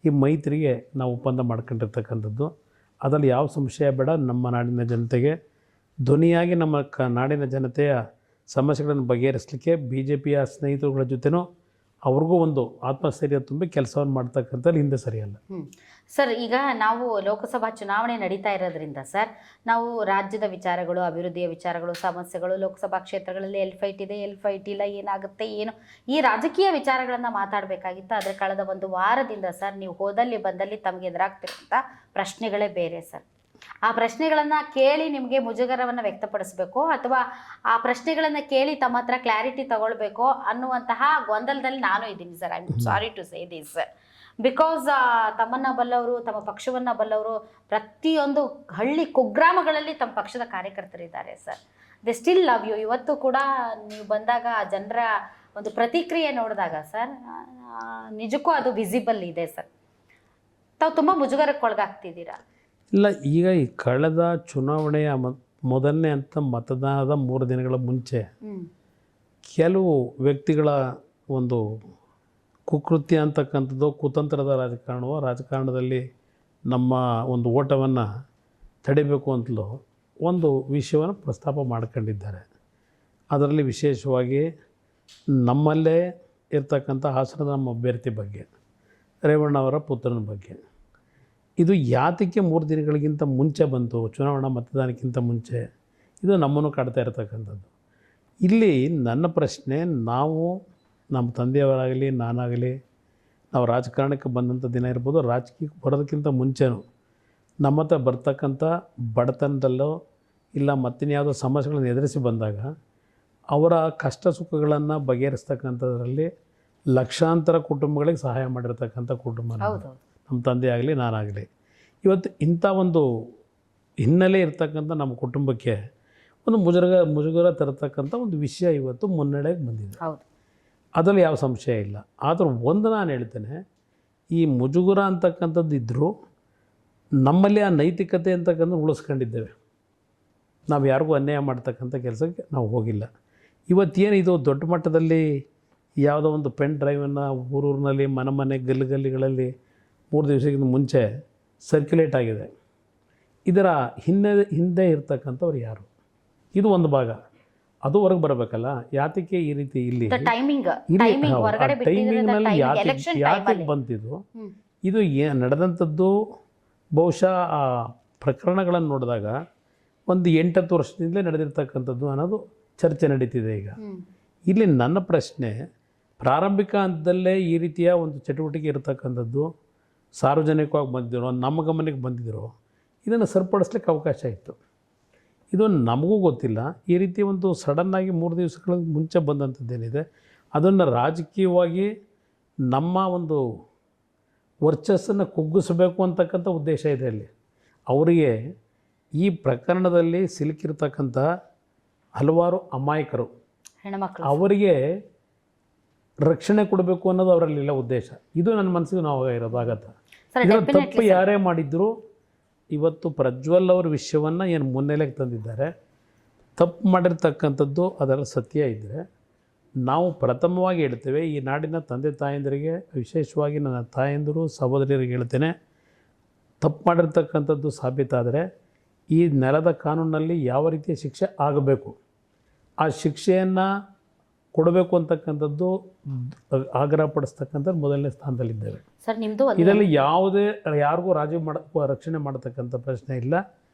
ಈ ಮೈತ್ರಿಗೆ ನಾವು ಒಪ್ಪಂದ ಮಾಡ್ಕೊಂಡಿರ್ತಕ್ಕಂಥದ್ದು. ಅದರಲ್ಲಿ ಯಾವ ಸಂಶಯ ಬೇಡ. ನಮ್ಮ ನಾಡಿನ ಜನತೆಗೆ ಧ್ವನಿಯಾಗಿ ನಮ್ಮ ನಾಡಿನ ಜನತೆಯ ಸಮಸ್ಯೆಗಳನ್ನು ಬಗೆಹರಿಸಲಿಕ್ಕೆ BJPಯ ಸ್ನೇಹಿತರುಗಳ ಜೊತೆನೂ ಅವ್ರಿಗೂ ಒಂದು ಆತ್ಮಸ್ಥೈರ್ಯ ತುಂಬಿ ಕೆಲಸವನ್ನು ಮಾಡ್ತಕ್ಕಂಥದ್ದು ಹಿಂದೆ ಸರಿಯಲ್ಲ. ಸರ್, ಈಗ ನಾವು ಲೋಕಸಭಾ ಚುನಾವಣೆ ನಡೀತಾ ಇರೋದ್ರಿಂದ ಸರ್, ನಾವು ರಾಜ್ಯದ ವಿಚಾರಗಳು, ಅಭಿವೃದ್ಧಿಯ ವಿಚಾರಗಳು, ಸಮಸ್ಯೆಗಳು, ಲೋಕಸಭಾ ಕ್ಷೇತ್ರಗಳಲ್ಲಿ ಎಲ್ಲಿ ಫೈಟ್ ಇದೆ, ಎಲ್ಲಿ ಫೈಟ್ ಇಲ್ಲ, ಏನಾಗುತ್ತೆ, ಏನು, ಈ ರಾಜಕೀಯ ವಿಚಾರಗಳನ್ನು ಮಾತಾಡಬೇಕಾಗಿತ್ತು. ಆದರೆ ಕಳೆದ ಒಂದು ವಾರದಿಂದ ಸರ್, ನೀವು ಹೋದಲ್ಲಿ ಬಂದಲ್ಲಿ ತಮಗೆ ಎದುರಾಗ್ತಿರುವಂಥ ಪ್ರಶ್ನೆಗಳೇ ಬೇರೆ ಸರ್. ಆ ಪ್ರಶ್ನೆಗಳನ್ನು ಕೇಳಿ ನಿಮಗೆ ಮುಜುಗರವನ್ನು ವ್ಯಕ್ತಪಡಿಸಬೇಕು ಅಥವಾ ಆ ಪ್ರಶ್ನೆಗಳನ್ನು ಕೇಳಿ ತಮ್ಮ ಹತ್ರ ಕ್ಲಾರಿಟಿ ತಗೊಳ್ಬೇಕು ಅನ್ನುವಂತಹ ಗೊಂದಲದಲ್ಲಿ ನಾನು ಇದ್ದೀನಿ sir. I am sorry to say this sir. Because ತಮ್ಮನ್ನ ಬಲ್ಲವರು, ತಮ್ಮ ಪಕ್ಷವನ್ನು ಬಲ್ಲವರು, ಪ್ರತಿಯೊಂದು ಹಳ್ಳಿ ಕುಗ್ರಾಮಗಳಲ್ಲಿ ತಮ್ಮ ಪಕ್ಷದ ಕಾರ್ಯಕರ್ತರಿದ್ದಾರೆ sir. They still love you. ಇವತ್ತು ಕೂಡ ನೀವು ಬಂದಾಗ ಜನರ ಒಂದು ಪ್ರತಿಕ್ರಿಯೆ ನೋಡಿದಾಗ ಸರ್, ನಿಜಕ್ಕೂ ಅದು ವಿಸಿಬಲ್ ಇದೆ ಸರ್. ತಾವು ತುಂಬ ಮುಜುಗರಕ್ಕೆ ಒಳಗಾಗ್ತಿದ್ದೀರಾ. ಇಲ್ಲ, ಈಗ ಈ ಕಳೆದ ಚುನಾವಣೆಯ ಮೊದಲನೇ ಅಂತ ಮತದಾನದ 3 ದಿನಗಳ ಮುಂಚೆ ಕೆಲವು ವ್ಯಕ್ತಿಗಳ ಒಂದು ಕುಕೃತ್ಯ ಅಂತಕ್ಕಂಥದ್ದು, ಕುತಂತ್ರದ ರಾಜಕಾರಣದಲ್ಲಿ ನಮ್ಮ ಒಂದು ಓಟವನ್ನು ತಡಿಬೇಕು ಅಂತಲೂ ಒಂದು ವಿಷಯವನ್ನು ಪ್ರಸ್ತಾಪ ಮಾಡ್ಕೊಂಡಿದ್ದಾರೆ. ಅದರಲ್ಲಿ ವಿಶೇಷವಾಗಿ ನಮ್ಮಲ್ಲೇ ಇರ್ತಕ್ಕಂಥ ಹಾಸನದ ನಮ್ಮ ಅಭ್ಯರ್ಥಿ ಬಗ್ಗೆ, ರೇವಣ್ಣವರ ಪುತ್ರನ ಬಗ್ಗೆ. ಇದು ಯಾತಕ್ಕೆ 3 ದಿನಗಳಿಗಿಂತ ಮುಂಚೆ ಬಂತು, ಚುನಾವಣಾ ಮತದಾನಕ್ಕಿಂತ ಮುಂಚೆ, ಇದು ನಮ್ಮನ್ನು ಕಾಡ್ತಾ ಇರತಕ್ಕಂಥದ್ದು. ಇಲ್ಲಿ ನನ್ನ ಪ್ರಶ್ನೆ, ನಾವು ನಮ್ಮ ತಂದೆಯವರಾಗಲಿ ನಾನಾಗಲಿ ನಾವು ರಾಜಕಾರಣಕ್ಕೆ ಬಂದಂಥ ದಿನ ಇರ್ಬೋದು, ರಾಜಕೀಯಕ್ಕೆ ಬರೋದಕ್ಕಿಂತ ಮುಂಚೆನೂ ನಮ್ಮ ಹತ್ರ ಬರ್ತಕ್ಕಂಥ ಬಡತನದಲ್ಲೋ ಇಲ್ಲ ಮತ್ತಿನ್ಯಾವುದೋ ಸಮಸ್ಯೆಗಳನ್ನು ಎದುರಿಸಿ ಬಂದಾಗ ಅವರ ಕಷ್ಟ ಸುಖಗಳನ್ನು ಬಗೆಹರಿಸ್ತಕ್ಕಂಥದ್ರಲ್ಲಿ ಲಕ್ಷಾಂತರ ಕುಟುಂಬಗಳಿಗೆ ಸಹಾಯ ಮಾಡಿರ್ತಕ್ಕಂಥ ಕುಟುಂಬ ನಮ್ಮ ತಂದೆ ಆಗಲಿ ನಾನಾಗಲಿ. ಇವತ್ತು ಇಂಥ ಒಂದು ಹಿನ್ನೆಲೆ ಇರ್ತಕ್ಕಂಥ ನಮ್ಮ ಕುಟುಂಬಕ್ಕೆ ಒಂದು ಮುಜುಗರ ತರತಕ್ಕಂಥ ಒಂದು ವಿಷಯ ಇವತ್ತು ಮುನ್ನಡೆಗೆ ಬಂದಿದೆ. ಅದರಲ್ಲಿ ಯಾವ ಸಂಶಯ ಇಲ್ಲ. ಆದರೂ ಒಂದು ನಾನು ಹೇಳ್ತೇನೆ, ಈ ಮುಜುಗರ ಅಂತಕ್ಕಂಥದ್ದು ಇದ್ದರೂ ನಮ್ಮಲ್ಲಿ ಆ ನೈತಿಕತೆ ಅಂತಕ್ಕಂಥ ಉಳಿಸ್ಕೊಂಡಿದ್ದೇವೆ. ನಾವು ಯಾರಿಗೂ ಅನ್ಯಾಯ ಮಾಡ್ತಕ್ಕಂಥ ಕೆಲಸಕ್ಕೆ ನಾವು ಹೋಗಿಲ್ಲ. ಇವತ್ತೇನಿದು ದೊಡ್ಡ ಮಟ್ಟದಲ್ಲಿ ಯಾವುದೋ ಒಂದು ಪೆನ್ ಡ್ರೈವನ್ನು ಊರೂರಿನಲ್ಲಿ ಮನೆ ಗಲ್ಲಿಗಳಲ್ಲಿ 3 ದಿವಸಕ್ಕಿಂತ ಮುಂಚೆ ಸರ್ಕ್ಯುಲೇಟ್ ಆಗಿದೆ. ಇದರ ಹಿಂದೆ ಇರ್ತಕ್ಕಂಥವ್ರು ಯಾರು? ಇದು ಒಂದು ಭಾಗ. ಅದು ಹೊರಗೆ ಬರಬೇಕಲ್ಲ. ಯಾತಕ್ಕೆ ಈ ರೀತಿ ಇಲ್ಲಿ ಟೈಮಿಂಗ್ನಲ್ಲಿ ಯಾತಕ್ಕೆ ಬಂತಿದ್ದು? ಇದು ನಡೆದಂಥದ್ದು ಬಹುಶಃ ಆ ಪ್ರಕರಣಗಳನ್ನು ನೋಡಿದಾಗ ಒಂದು 8-10 ವರ್ಷದಿಂದಲೇ ನಡೆದಿರ್ತಕ್ಕಂಥದ್ದು ಅನ್ನೋದು ಚರ್ಚೆ ನಡೀತಿದೆ ಈಗ. ಇಲ್ಲಿ ನನ್ನ ಪ್ರಶ್ನೆ, ಪ್ರಾರಂಭಿಕ ಹಂತದಲ್ಲೇ ಈ ರೀತಿಯ ಒಂದು ಚಟುವಟಿಕೆ ಇರತಕ್ಕಂಥದ್ದು ಸಾರ್ವಜನಿಕವಾಗಿ ಬಂದಿರೋ, ನಮ್ಮ ಗಮನಕ್ಕೆ ಬಂದಿದ್ದರು, ಇದನ್ನು ಸರಿಪಡಿಸ್ಲಿಕ್ಕೆ ಅವಕಾಶ ಇತ್ತು. ಇದು ನಮಗೂ ಗೊತ್ತಿಲ್ಲ. ಈ ರೀತಿ ಒಂದು ಸಡನ್ನಾಗಿ 3 ದಿವಸಗಳ ಮುಂಚೆ ಬಂದಂಥದ್ದೇನಿದೆ, ಅದನ್ನು ರಾಜಕೀಯವಾಗಿ ನಮ್ಮ ಒಂದು ವರ್ಚಸ್ಸನ್ನು ಕುಗ್ಗಿಸಬೇಕು ಅಂತಕ್ಕಂಥ ಉದ್ದೇಶ ಇದೆ ಅಲ್ಲಿ. ಅವರಿಗೆ ಈ ಪ್ರಕರಣದಲ್ಲಿ ಸಿಲುಕಿರ್ತಕ್ಕಂಥ ಹಲವಾರು ಅಮಾಯಕರು, ಹೆಣ್ಮಕ್ಳು, ಅವರಿಗೆ ರಕ್ಷಣೆ ಕೊಡಬೇಕು ಅನ್ನೋದು ಅವರಲ್ಲಿಲ್ಲ ಉದ್ದೇಶ. ಇದು ನನ್ನ ಮನಸ್ಸಿಗೆ ನಾವು ಇರೋದಾಗತ್ತೆ. ತಪ್ಪು ಯಾರೇ ಮಾಡಿದ್ರು ಇವತ್ತು ಪ್ರಜ್ವಲ್ ಅವ್ರ ವಿಷಯವನ್ನು ಏನು ಮುನ್ನೆಲೆಗೆ ತಂದಿದ್ದಾರೆ, ತಪ್ಪು ಮಾಡಿರ್ತಕ್ಕಂಥದ್ದು ಅದರ ಸತ್ಯ ಇದ್ದರೆ ನಾವು ಪ್ರಥಮವಾಗಿ ಹೇಳ್ತೇವೆ, ಈ ನಾಡಿನ ತಂದೆ ತಾಯಂದಿರಿಗೆ, ವಿಶೇಷವಾಗಿ ನನ್ನ ತಾಯಂದಿರು ಸಹೋದರಿಯರಿಗೆ ಹೇಳ್ತೇನೆ, ತಪ್ಪು ಮಾಡಿರ್ತಕ್ಕಂಥದ್ದು ಸಾಬೀತಾದರೆ ಈ ನೆಲದ ಕಾನೂನಲ್ಲಿ ಯಾವ ರೀತಿಯ ಶಿಕ್ಷೆ ಆಗಬೇಕು, ಆ ಶಿಕ್ಷೆಯನ್ನು ಕೊಡಬೇಕು ಅಂತಕ್ಕಂಥದ್ದು ಆಗ್ರಹಪಡಿಸ್ತಕ್ಕಂಥದ್ದು ಮೊದಲನೇ ಸ್ಥಾನದಲ್ಲಿದ್ದೇವೆ ಸರ್. ನಿಮ್ಮದು ಇದರಲ್ಲಿ ಯಾವುದೇ ಯಾರಿಗೂ ರಕ್ಷಣೆ ಮಾಡತಕ್ಕಂಥ ಪ್ರಶ್ನೆ ಇಲ್ಲ.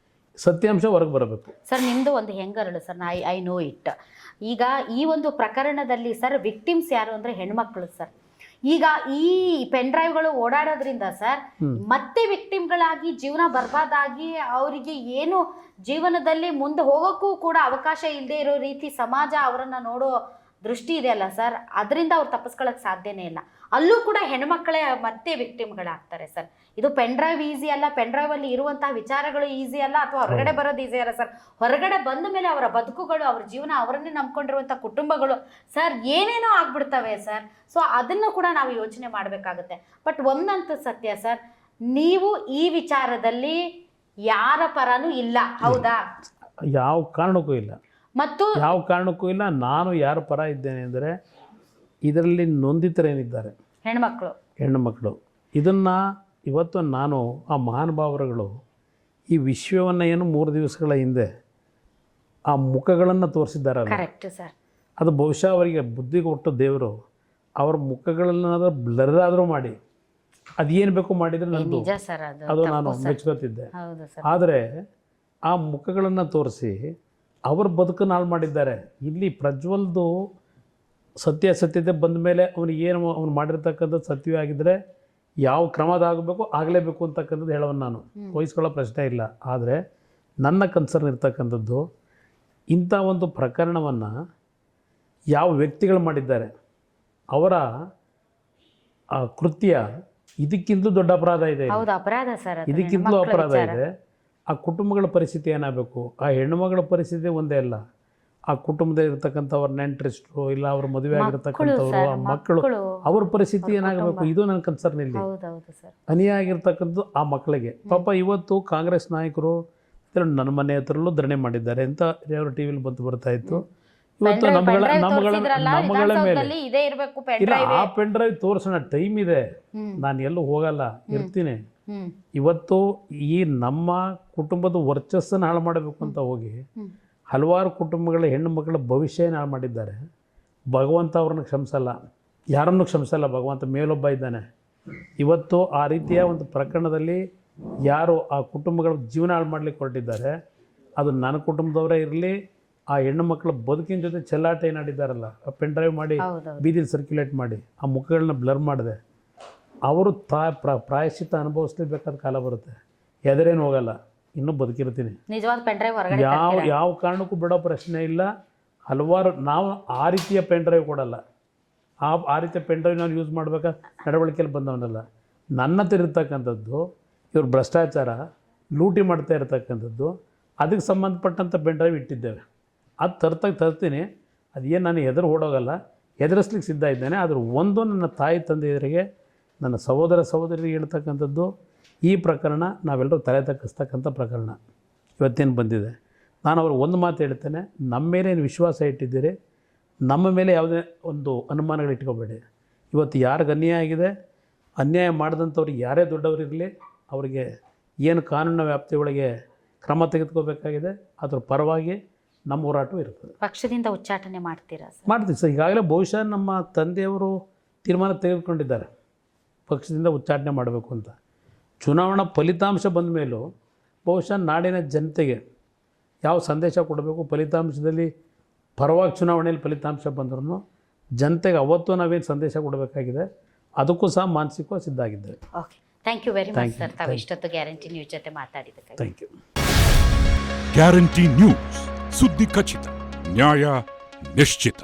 ಸತ್ಯಾಂಶ ಹೊರಗೆ ಬರಬೇಕು ಸರ್. ನಿಮ್ಮದು ಒಂದು ಹೆಂಗರಳು ಸರ್, ಐ ನೋ ಇಟ್. ಈಗ ಈ ಒಂದು ಪ್ರಕರಣದಲ್ಲಿ ಸರ್ ವಿಕ್ಟಿಮ್ಸ್ ಯಾರು ಅಂದರೆ ಹೆಣ್ಮಕ್ಳು ಸರ್. ಈಗ ಈ ಪೆನ್ ಡ್ರೈವ್ಗಳು ಓಡಾಡೋದ್ರಿಂದ ಸರ್ ಮತ್ತೆ ವಿಕ್ಟಿಮ್ಗಳಾಗಿ ಜೀವನ ಬರ್ಬಾದಾಗಿ ಅವರಿಗೆ ಏನು ಜೀವನದಲ್ಲಿ ಮುಂದೆ ಹೋಗೋಕ್ಕೂ ಕೂಡ ಅವಕಾಶ ಇಲ್ಲದೆ ಇರೋ ರೀತಿ ಸಮಾಜ ಅವರನ್ನು ನೋಡೋ ದೃಷ್ಟಿ ಇದೆಯಲ್ಲ ಸರ್, ಅದರಿಂದ ಅವ್ರು ತಪ್ಪಿಸ್ಕೊಳ್ಳೋಕೆ ಸಾಧ್ಯನೇ ಇಲ್ಲ. ಅಲ್ಲೂ ಕೂಡ ಹೆಣ್ಮಕ್ಳೇ ಮತ್ತೆ ವಿಕ್ಟಿಮ್ಗಳಾಗ್ತಾರೆ ಸರ್. ಇದು ಪೆನ್ ಡ್ರೈವ್ ಈಸಿ ಅಲ್ಲ, ಪೆನ್ ಡ್ರೈವಲ್ಲಿ ಇರುವಂತಹ ವಿಚಾರಗಳು ಈಸಿ ಅಲ್ಲ, ಅಥವಾ ಹೊರಗಡೆ ಬರೋದು ಈಸಿ ಅಲ್ಲ ಸರ್. ಹೊರಗಡೆ ಬಂದ ಮೇಲೆ ಅವರ ಬದುಕುಗಳು, ಅವ್ರ ಜೀವನ, ಅವರನ್ನೇ ನಂಬ್ಕೊಂಡಿರುವಂಥ ಕುಟುಂಬಗಳು ಸರ್ ಏನೇನೋ ಆಗ್ಬಿಡ್ತವೆ ಸರ್. ಸೊ ಅದನ್ನು ಕೂಡ ನಾವು ಯೋಚನೆ ಮಾಡಬೇಕಾಗುತ್ತೆ. ಬಟ್ ಒಂದಂತೂ ಸತ್ಯ ಸರ್, ನೀವು ಈ ವಿಚಾರದಲ್ಲಿ ಯಾರ ಪರನೂ ಇಲ್ಲ, ಹೌದಾ? ಯಾವ ಕಾರಣಕ್ಕೂ ಇಲ್ಲ, ಮತ್ತು ಯಾವ ಕಾರಣಕ್ಕೂ ಇಲ್ಲ. ನಾನು ಯಾರ ಪರ ಇದ್ದೇನೆ ಅಂದರೆ ಇದರಲ್ಲಿ ನೊಂದಿತರೇನಿದ್ದಾರೆ ಹೆಣ್ಣು ಮಕ್ಕಳು. ಇದನ್ನು ಇವತ್ತು ನಾನು ಆ ಮಹಾನುಭಾವರುಗಳು ಈ ವಿಶ್ವವನ್ನು ಏನು 3 ದಿವಸಗಳ ಹಿಂದೆ ಆ ಮುಖಗಳನ್ನು ತೋರಿಸಿದ್ದಾರಲ್ಲ, ಕರೆಕ್ಟ್ ಸರ್. ಅದು ಬಹುಶಃ ಅವರಿಗೆ ಬುದ್ಧಿ ಕೊಟ್ಟು ದೇವರು ಅವ್ರ ಮುಖಗಳನ್ನಾದರೂ ಬ್ಲರ್ ಆದರೂ ಮಾಡಿ ಅದೇನು ಬೇಕು ಮಾಡಿದರೆ ನಂದು ಅದು ನಾನು ಮೆಚ್ಕೋತಿದ್ದೆ. ಆದರೆ ಆ ಮುಖಗಳನ್ನು ತೋರಿಸಿ ಅವ್ರ ಬದುಕನ್ನು ಹಾಳು ಮಾಡಿದ್ದಾರೆ. ಇಲ್ಲಿ ಪ್ರಜ್ವಲ್ದು ಸತ್ಯಾಸತ್ಯತೆ ಬಂದ ಮೇಲೆ ಅವನು ಮಾಡಿರ್ತಕ್ಕಂಥದ್ದು ಸತ್ಯವೇ ಆಗಿದ್ದರೆ ಯಾವ ಕ್ರಮದಾಗಬೇಕು ಆಗಲೇಬೇಕು ಅಂತಕ್ಕಂಥದ್ದು ಹೇಳೋನು ನಾನು, ವಹಿಸ್ಕೊಳ್ಳೋ ಪ್ರಶ್ನೆ ಇಲ್ಲ. ಆದರೆ ನನ್ನ ಕನ್ಸರ್ನ್ ಇರ್ತಕ್ಕಂಥದ್ದು ಇಂಥ ಒಂದು ಪ್ರಕರಣವನ್ನು ಯಾವ ವ್ಯಕ್ತಿಗಳು ಮಾಡಿದ್ದಾರೆ, ಅವರ ಆ ಕೃತ್ಯ ಇದಕ್ಕಿಂತಲೂ ದೊಡ್ಡ ಅಪರಾಧ ಇದೆ, ಇದಕ್ಕಿಂತಲೂ ಅಪರಾಧ ಇದೆ. ಆ ಕುಟುಂಬಗಳ ಪರಿಸ್ಥಿತಿ ಏನಾಗಬೇಕು, ಆ ಹೆಣ್ಣುಮಗಳ ಪರಿಸ್ಥಿತಿ ಒಂದೇ ಅಲ್ಲ, ಆ ಕುಟುಂಬದಲ್ಲಿ ಇರ್ತಕ್ಕಂಥವ್ರ ನೆಂಟರಿಸ್ಟ್ರು ಇಲ್ಲ ಅವ್ರ ಮದುವೆ ಆಗಿರ್ತಕ್ಕಂಥವ್ರು, ಆ ಮಕ್ಕಳು, ಅವ್ರ ಪರಿಸ್ಥಿತಿ ಏನಾಗಬೇಕು, ಇದು ನನ್ನ ಕನ್ಸರ್ನ್ ಇಲ್ಲಿ. ಅನ್ಯಾಯ ಆಗಿರ್ತಕ್ಕಂಥದ್ದು ಆ ಮಕ್ಕಳಿಗೆ. ಪಾಪ ಇವತ್ತು ಕಾಂಗ್ರೆಸ್ ನಾಯಕರು ನನ್ನ ಮನೆ ಹತ್ರಲ್ಲೂ ಧರಣಿ ಮಾಡಿದ್ದಾರೆ ಅಂತ ಅವರು ಟಿ ವಿಲಿ ಬರ್ತಾ ಇತ್ತು. ಇವತ್ತು ನಮ್ಮಗಳ ಮೇಲೆ ಇಲ್ಲ, ಆ ಪೆನ್ ಡ್ರೈವ್ ತೋರಿಸೋಣ, ಟೈಮ್ ಇದೆ, ನಾನು ಎಲ್ಲೂ ಹೋಗಲ್ಲ, ಇರ್ತೀನಿ. ಇವತ್ತು ಈ ನಮ್ಮ ಕುಟುಂಬದ ವರ್ಚಸ್ಸನ್ನು ಹಾಳು ಮಾಡಬೇಕು ಅಂತ ಹೋಗಿ ಹಲವಾರು ಕುಟುಂಬಗಳ ಹೆಣ್ಣು ಮಕ್ಕಳ ಭವಿಷ್ಯನ ಹಾಳು ಮಾಡಿದ್ದಾರೆ. ಭಗವಂತ ಅವ್ರನ್ನ ಕ್ಷಮಿಸಲ್ಲ, ಯಾರನ್ನು ಕ್ಷಮಿಸಲ್ಲ. ಭಗವಂತ ಮೇಲೊಬ್ಬ ಇದ್ದಾನೆ. ಇವತ್ತು ಆ ರೀತಿಯ ಒಂದು ಪ್ರಕರಣದಲ್ಲಿ ಯಾರು ಆ ಕುಟುಂಬಗಳ ಜೀವನ ಹಾಳು ಮಾಡಲಿಕ್ಕೆ ಹೊರಟಿದ್ದಾರೆ, ಅದು ನನ್ನ ಕುಟುಂಬದವರೇ ಇರಲಿ, ಆ ಹೆಣ್ಣು ಮಕ್ಕಳ ಬದುಕಿನ ಜೊತೆ ಚೆಲ್ಲಾಟ ಏನಾಡಿದ್ದಾರಲ್ಲ, ಆ ಪೆನ್ ಡ್ರೈವ್ ಮಾಡಿ ಬೀದಿಲಿ ಸರ್ಕ್ಯುಲೇಟ್ ಮಾಡಿ ಆ ಮುಖಗಳನ್ನ ಬ್ಲರ್ ಮಾಡಿದೆ, ಅವರು ಪ್ರಾಯಶ್ಚಿತ್ತ ಅನುಭವಿಸ್ಲೇಬೇಕಾದ ಕಾಲ ಬರುತ್ತೆ. ಎದರೇನು ಹೋಗಲ್ಲ, ಇನ್ನೂ ಬದುಕಿರ್ತೀನಿ. ಯಾವ ಕಾರಣಕ್ಕೂ ಬಿಡೋ ಪ್ರಶ್ನೆ ಇಲ್ಲ. ಹಲವಾರು ನಾವು ಆ ರೀತಿಯ ಪೆನ್ ಡ್ರೈವ್ ಕೊಡಲ್ಲ, ಆ ರೀತಿಯ ಪೆನ್ ಡ್ರೈವ್ ನಾನು ಯೂಸ್ ಮಾಡಬೇಕಾ ನಡವಳಿಕೆಯಲ್ಲಿ ಬಂದವನಲ್ಲ. ನನ್ನ ಹತ್ರ ಇರ್ತಕ್ಕಂಥದ್ದು ಇವ್ರು ಭ್ರಷ್ಟಾಚಾರ ಲೂಟಿ ಮಾಡ್ತಾ ಇರ್ತಕ್ಕಂಥದ್ದು, ಅದಕ್ಕೆ ಸಂಬಂಧಪಟ್ಟಂಥ ಪೆನ್ ಡ್ರೈವ್ ಇಟ್ಟಿದ್ದೇವೆ. ಅದು ತರ್ತೀನಿ, ಅದೇನು ನಾನು ಎದುರು ಓಡೋಗಲ್ಲ, ಎದುರಿಸ್ಲಿಕ್ಕೆ ಸಿದ್ಧ ಇದ್ದೇನೆ. ಆದರೂ ಒಂದು ನನ್ನ ತಾಯಿ ತಂದೆಯರಿಗೆ, ನನ್ನ ಸಹೋದರ ಸಹೋದರಿಗೆ ಹೇಳ್ತಕ್ಕಂಥದ್ದು, ಈ ಪ್ರಕರಣ ನಾವೆಲ್ಲರೂ ತಲೆ ತಗ್ಗಿಸ್ತಕ್ಕಂಥ ಪ್ರಕರಣ ಇವತ್ತೇನು ಬಂದಿದೆ. ನಾನು ಅವ್ರಿಗೆ ಒಂದು ಮಾತು ಹೇಳ್ತೇನೆ, ನಮ್ಮ ಮೇಲೆ ಏನು ವಿಶ್ವಾಸ ಇಟ್ಟಿದ್ದೀರಿ, ನಮ್ಮ ಮೇಲೆ ಯಾವುದೇ ಒಂದು ಅನುಮಾನಗಳು ಇಟ್ಕೋಬೇಡಿ. ಇವತ್ತು ಯಾರಿಗೆ ಅನ್ಯಾಯ ಆಗಿದೆ, ಅನ್ಯಾಯ ಮಾಡಿದಂಥವ್ರಿಗೆ ಯಾರೇ ದೊಡ್ಡವರಿರಲಿ, ಅವರಿಗೆ ಏನು ಕಾನೂನಿನ ವ್ಯಾಪ್ತಿಯೊಳಗೆ ಕ್ರಮ ತೆಗೆದುಕೋಬೇಕಾಗಿದೆ ಅದ್ರ ಪರವಾಗಿ ನಮ್ಮ ಹೋರಾಟವೂ ಇರ್ತದೆ. ಪಕ್ಷದಿಂದ ಉಚ್ಚಾಟನೆ ಮಾಡ್ತೀವಿ ಸರ್. ಈಗಾಗಲೇ ಬಹುಶಃ ನಮ್ಮ ತಂದೆಯವರು ತೀರ್ಮಾನ ತೆಗೆದುಕೊಂಡಿದ್ದಾರೆ ಪಕ್ಷದಿಂದ ಉಚ್ಚಾಟನೆ ಮಾಡಬೇಕು ಅಂತ. ಚುನಾವಣಾ ಫಲಿತಾಂಶ ಬಂದ ಮೇಲೂ ಬಹುಶಃ ನಾಡಿನ ಜನತೆಗೆ ಯಾವ ಸಂದೇಶ ಕೊಡಬೇಕು, ಫಲಿತಾಂಶದಲ್ಲಿ ಪರವಾಗಿ ಚುನಾವಣೆಯಲ್ಲಿ ಫಲಿತಾಂಶ ಬಂದ್ರೂ ಜನತೆಗೆ ಅವತ್ತು ನಾವೇನು ಸಂದೇಶ ಕೊಡಬೇಕಾಗಿದೆ, ಅದಕ್ಕೂ ಸಹ ಮಾನಸಿಕವಾಗಿ ಸಿದ್ಧ ಆಗಿದ್ದೇವೆ. Okay, thank you very much sir. ತಾವು ಇಷ್ಟೊತ್ತು ಗ್ಯಾರಂಟಿ ನ್ಯೂಸ್ ಜೊತೆ ಮಾತಾಡಿದ್ದಕ್ಕೆ ಥ್ಯಾಂಕ್ ಯು. ಗ್ಯಾರಂಟಿ ನ್ಯೂಸ್, ಸುದ್ದಿ ಖಚಿತ, ನ್ಯಾಯ ನಿಶ್ಚಿತ.